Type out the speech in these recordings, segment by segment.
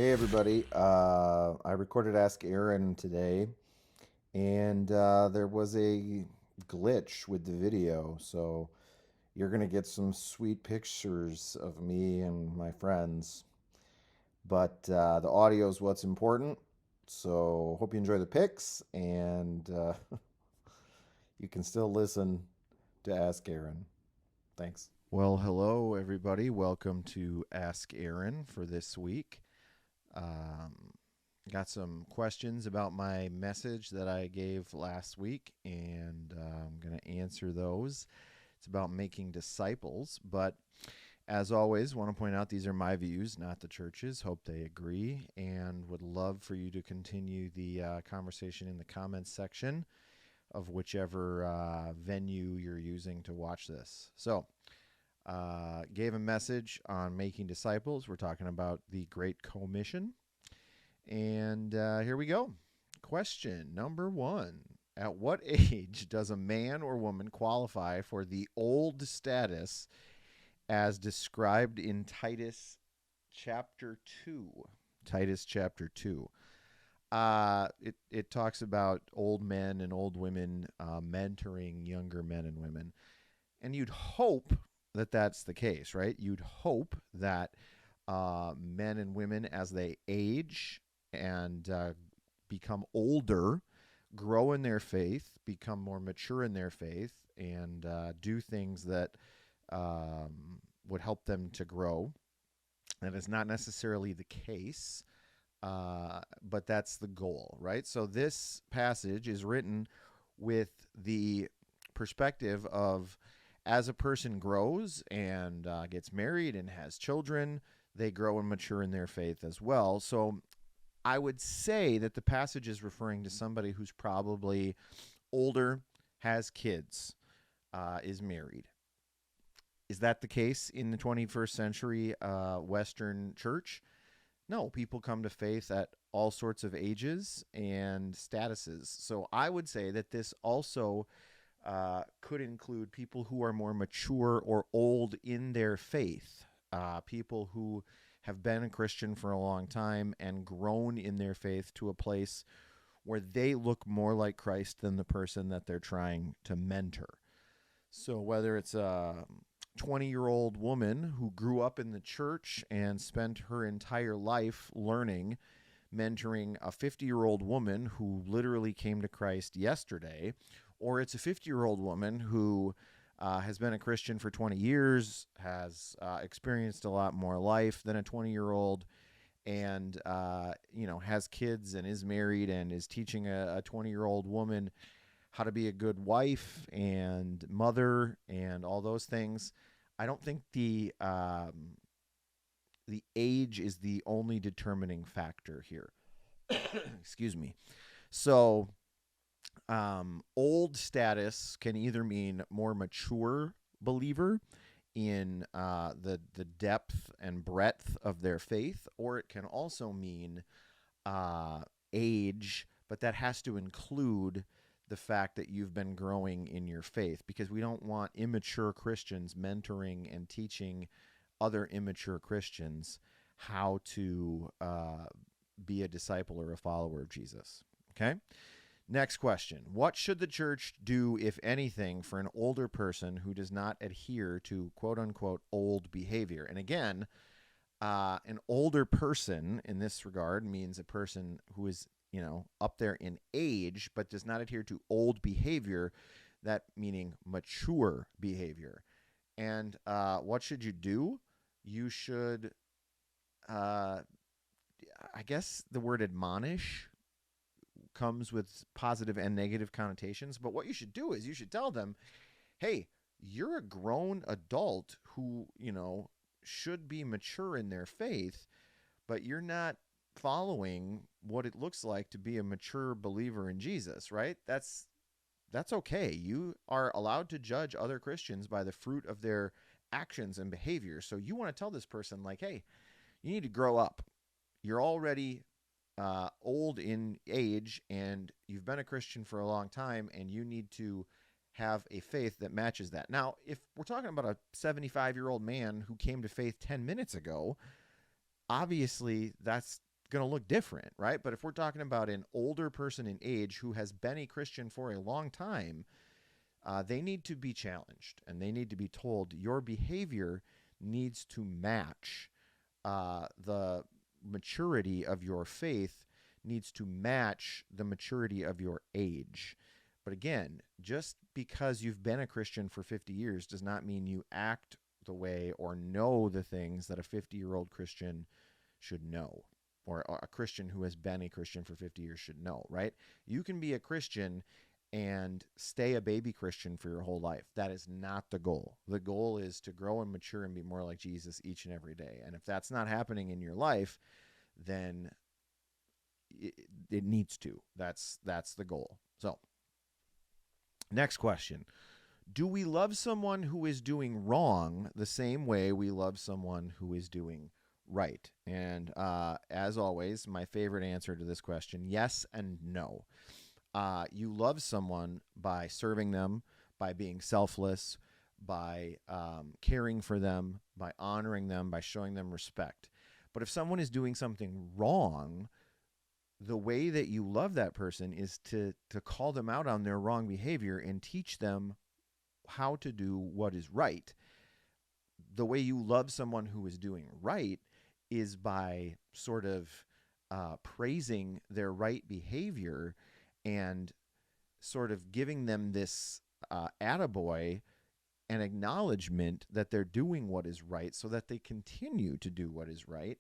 Hey everybody, I recorded Ask Aaron today, and there was a glitch with the video, so you're gonna get some sweet pictures of me and my friends, but the audio is what's important. So hope you enjoy the pics, and you can still listen to Ask Aaron. Thanks. Well, hello, everybody. Welcome to Ask Aaron for this week. Um, got some questions about my message that I gave last week, and I'm going to answer those. It's about making disciples, but as always, want to point out these are my views, not the church's. Hope they agree, and would love for you to continue the conversation in the comments section of whichever venue you're using to watch this. So, gave a message on making disciples. We're talking about the Great Commission. And here we go. Question number one. At what age does a man or woman qualify for the old status as described in Titus chapter 2? Titus chapter 2. It talks about old men and old women mentoring younger men and women. And you'd hope that that's the case, right? You'd hope that men and women, as they age and become older, grow in their faith, become more mature in their faith, and do things that would help them to grow. That is not necessarily the case, but that's the goal, right? So this passage is written with the perspective of as a person grows and gets married and has children, they grow and mature in their faith as well. So I would say that the passage is referring to somebody who's probably older, has kids, is married. Is that the case in the 21st century Western church? No, people come to faith at all sorts of ages and statuses. So I would say that this also could include people who are more mature or old in their faith, people who have been a Christian for a long time and grown in their faith to a place where they look more like Christ than the person that they're trying to mentor. So whether it's a 20-year-old woman who grew up in the church and spent her entire life learning, mentoring a 50-year-old woman who literally came to Christ yesterday, or it's a 50-year-old woman who has been a Christian for 20 years, has experienced a lot more life than a 20-year-old, and has kids and is married and is teaching a 20-year-old woman how to be a good wife and mother and all those things. I don't think the age is the only determining factor here. Excuse me. So, old status can either mean more mature believer in the depth and breadth of their faith, or it can also mean age, but that has to include the fact that you've been growing in your faith, because we don't want immature Christians mentoring and teaching other immature Christians how to be a disciple or a follower of Jesus. Okay? Next question. What should the church do, if anything, for an older person who does not adhere to quote unquote old behavior? And again, an older person in this regard means a person who is, up there in age, but does not adhere to old behavior, that meaning mature behavior. And what should you do? You should, uh, I guess the word admonish comes with positive and negative connotations. But what you should do is you should tell them, hey, you're a grown adult who, should be mature in their faith, but you're not following what it looks like to be a mature believer in Jesus, right? That's okay. You are allowed to judge other Christians by the fruit of their actions and behavior. So you want to tell this person, like, hey, you need to grow up. You're already old in age and you've been a Christian for a long time, and you need to have a faith that matches that. Now, if we're talking about a 75-year-old man who came to faith 10 minutes ago, obviously that's going to look different, right? But if we're talking about an older person in age who has been a Christian for a long time, they need to be challenged and they need to be told your behavior needs to match the maturity of your faith, needs to match the maturity of your age. But again, just because you've been a Christian for 50 years does not mean you act the way or know the things that a 50-year-old Christian should know, or a Christian who has been a Christian for 50 years should know, right? You can be a Christian and stay a baby Christian for your whole life. That is not the goal. The goal is to grow and mature and be more like Jesus each and every day. And if that's not happening in your life, then it needs to. That's the goal. So, next question. Do we love someone who is doing wrong the same way we love someone who is doing right? And as always, my favorite answer to this question, yes and no. You love someone by serving them, by being selfless, by caring for them, by honoring them, by showing them respect. But if someone is doing something wrong, the way that you love that person is to call them out on their wrong behavior and teach them how to do what is right. The way you love someone who is doing right is by sort of praising their right behavior and sort of giving them this attaboy, an acknowledgement that they're doing what is right so that they continue to do what is right.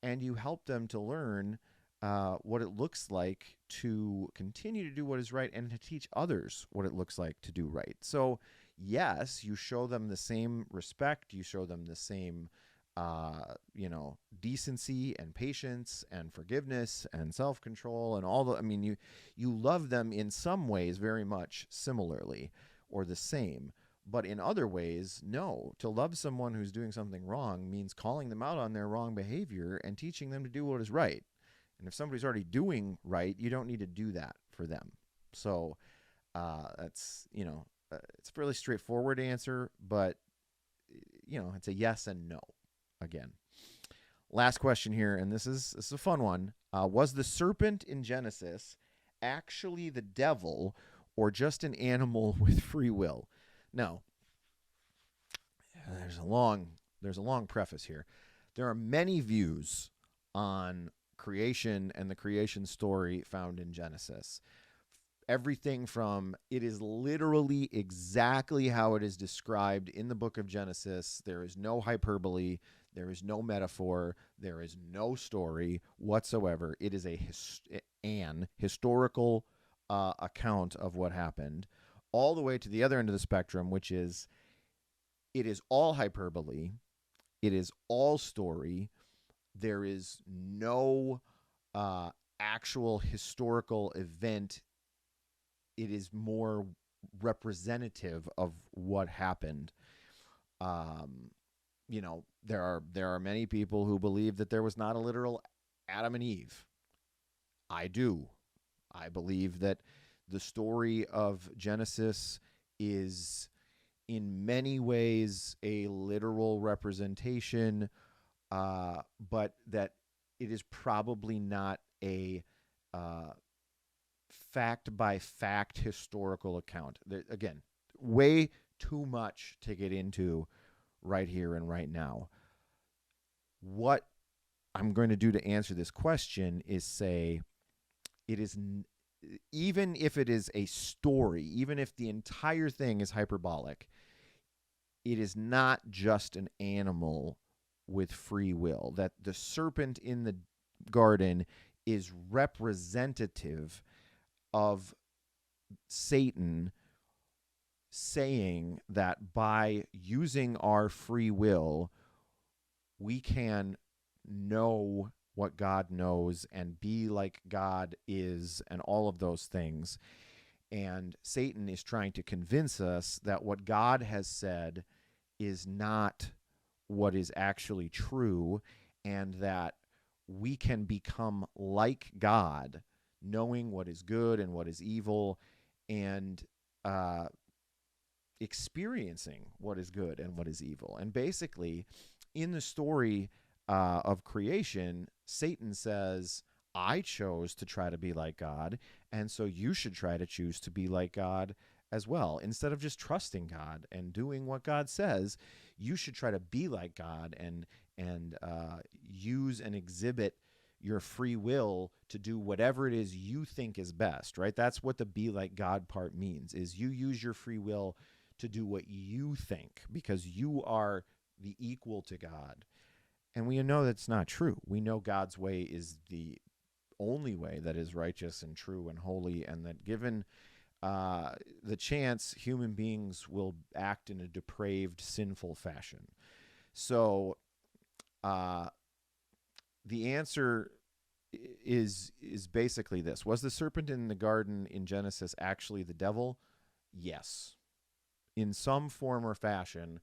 And you help them to learn what it looks like to continue to do what is right and to teach others what it looks like to do right. So, yes, you show them the same respect, you show them the same decency and patience and forgiveness and self-control and all the, I mean, you love them in some ways very much similarly or the same, but in other ways, no. To love someone who's doing something wrong means calling them out on their wrong behavior and teaching them to do what is right. And if somebody's already doing right, you don't need to do that for them. So that's, it's a fairly straightforward answer, but, it's a yes and no again. Last question here, and this is a fun one. Was the serpent in Genesis actually the devil or just an animal with free will? Now, there's a long preface here. There are many views on creation and the creation story found in Genesis. Everything from it is literally exactly how it is described in the book of Genesis. There is no hyperbole. There is no metaphor. There is no story whatsoever. It is an historical account of what happened, all the way to the other end of the spectrum, which is it is all hyperbole. It is all story. There is no actual historical event. It is more representative of what happened. There are many people who believe that there was not a literal Adam and Eve. I do. I believe that the story of Genesis is in many ways a literal representation, but that it is probably not a fact by fact historical account. Again, way too much to get into right here and right now. What I'm going to do to answer this question is say it is, even if it is a story, even if the entire thing is hyperbolic, it is not just an animal with free will. That the serpent in the garden is representative of Satan saying that by using our free will, we can know what God knows and be like God is and all of those things. And Satan is trying to convince us that what God has said is not what is actually true, and that we can become like God, knowing what is good and what is evil, and experiencing what is good and what is evil. And basically, in the story of creation, Satan says, I chose to try to be like God, and so you should try to choose to be like God as well. Instead of just trusting God and doing what God says, you should try to be like God and use and exhibit your free will to do whatever it is you think is best, right? That's what the be like God part means, is you use your free will to do what you think because you are the equal to God. And we know that's not true. We know God's way is the only way that is righteous and true and holy, and that given the chance, human beings will act in a depraved, sinful fashion. So uh, the answer is basically this: was the serpent in the garden in Genesis actually the devil? Yes, in some form or fashion.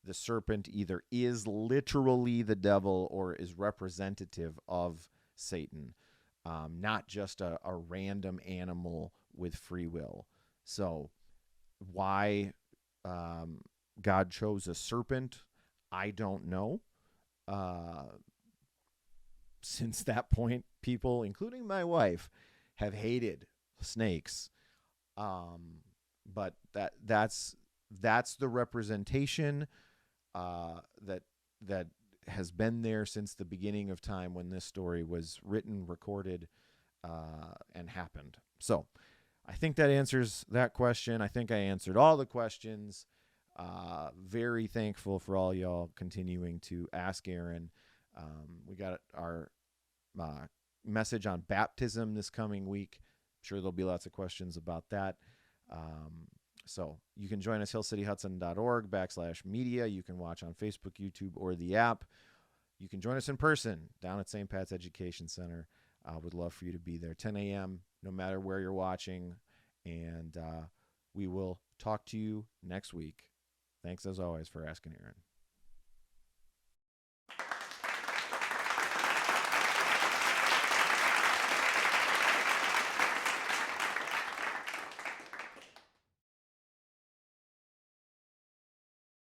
The serpent either is literally the devil or is representative of Satan, not just a random animal with free will. So, why um, God chose a serpent, I don't know. Uh, since that point, people, including my wife, have hated snakes. Um, but that's the representation that that has been there since the beginning of time when this story was written, recorded, and happened. So I think that answers that question. I think I answered all the questions. Very thankful for all y'all continuing to ask Aaron. We got our uh, message on baptism this coming week. I'm sure there'll be lots of questions about that. Um, so you can join us, hillcityhudson.org/media. You can watch on Facebook, YouTube, or the app. You can join us in person down at St. Pat's Education Center. Would love for you to be there, 10 a.m., no matter where you're watching. And we will talk to you next week. Thanks, as always, for asking Aaron.